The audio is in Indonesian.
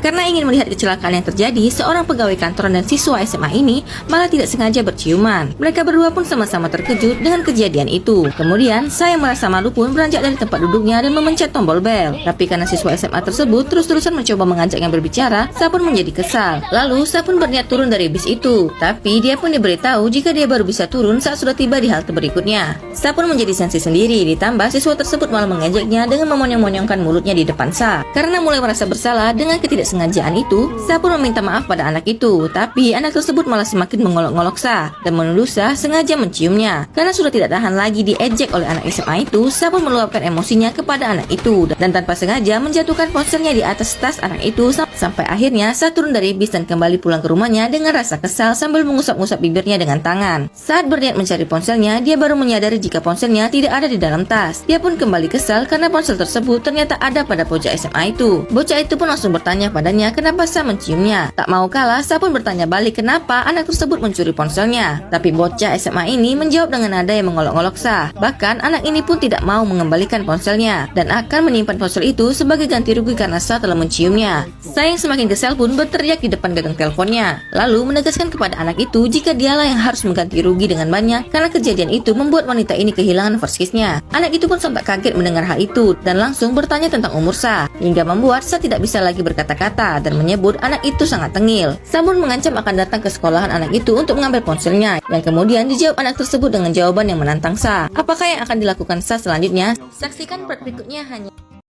Karena ingin melihat kecelakaan yang terjadi, seorang pegawai kantoran dan siswa SMA ini malah tidak sengaja berciuman. Mereka berdua pun sama-sama terkejut dengan kejadian itu. Kemudian, Sa yang merasa malu pun beranjak dari tempat duduknya dan memencet tombol bel. Tapi karena siswa SMA tersebut terus-terusan mencoba mengajaknya berbicara, Sa pun menjadi kesal. Lalu, Sa pun berniat turun dari bis itu. Tapi dia pun diberitahu jika dia baru bisa turun saat sudah tiba di halte berikutnya. Sa pun menjadi sensi sendiri, ditambah siswa tersebut malah mengajaknya dengan memonyong-monyongkan mulutnya di depan Sa. Karena mulai merasa bersalah dengan ketidaksengajaan itu, Sa pun meminta maaf pada anak itu. Tapi anak tersebut malah semakin mengolok-ngolok Sa dan menuduh Sa sengaja menciumnya. Karena sudah tidak tahan lagi diejek oleh anak SMA itu, Sa pun meluapkan emosinya kepada anak itu dan tanpa sengaja menjatuhkan ponselnya di atas tas anak itu sampai akhirnya Sa turun dari bis dan kembali pulang ke rumahnya dengan rasa kesal sambil mengusap-ngusap bibirnya dengan tangan. Saat berniat mencari ponselnya, dia baru menyadari jika ponselnya tidak ada di dalam tas. Dia pun kembali kesal karena ponsel tersebut ternyata ada pada pojok SMA itu. Bocah itu pun langsung bertanya padanya kenapa Sa menciumnya. Tak mau kalah, Sa pun bertanya balik kenapa anak tersebut mencuri ponselnya. Tapi bocah SMA ini menjawab dengan nada yang mengolok-olok Sa. Bahkan anak ini pun tidak mau mengembalikan ponselnya dan akan menyimpan ponsel itu sebagai ganti rugi karena Sa telah menciumnya. Sa yang semakin kesal pun berteriak di depan gagang teleponnya, lalu menegaskan kepada anak itu jika dialah yang harus mengganti rugi dengan banyak karena kejadian itu membuat wanita ini kehilangan firskisnya. Anak itu pun sontak kaget mendengar hal itu dan langsung bertanya tentang umur Sa, hingga membuat Sa tidak bisa lagi berkata-kata dan menyebut anak itu sangat tengil. Sa pun mengancam akan datang ke sekolahan anak itu untuk mengambil ponselnya, yang kemudian dijawab anak tersebut dengan jawaban yang menantang Sa. Apakah yang akan dilakukan Sa selanjutnya? Saksikan part berikutnya hanya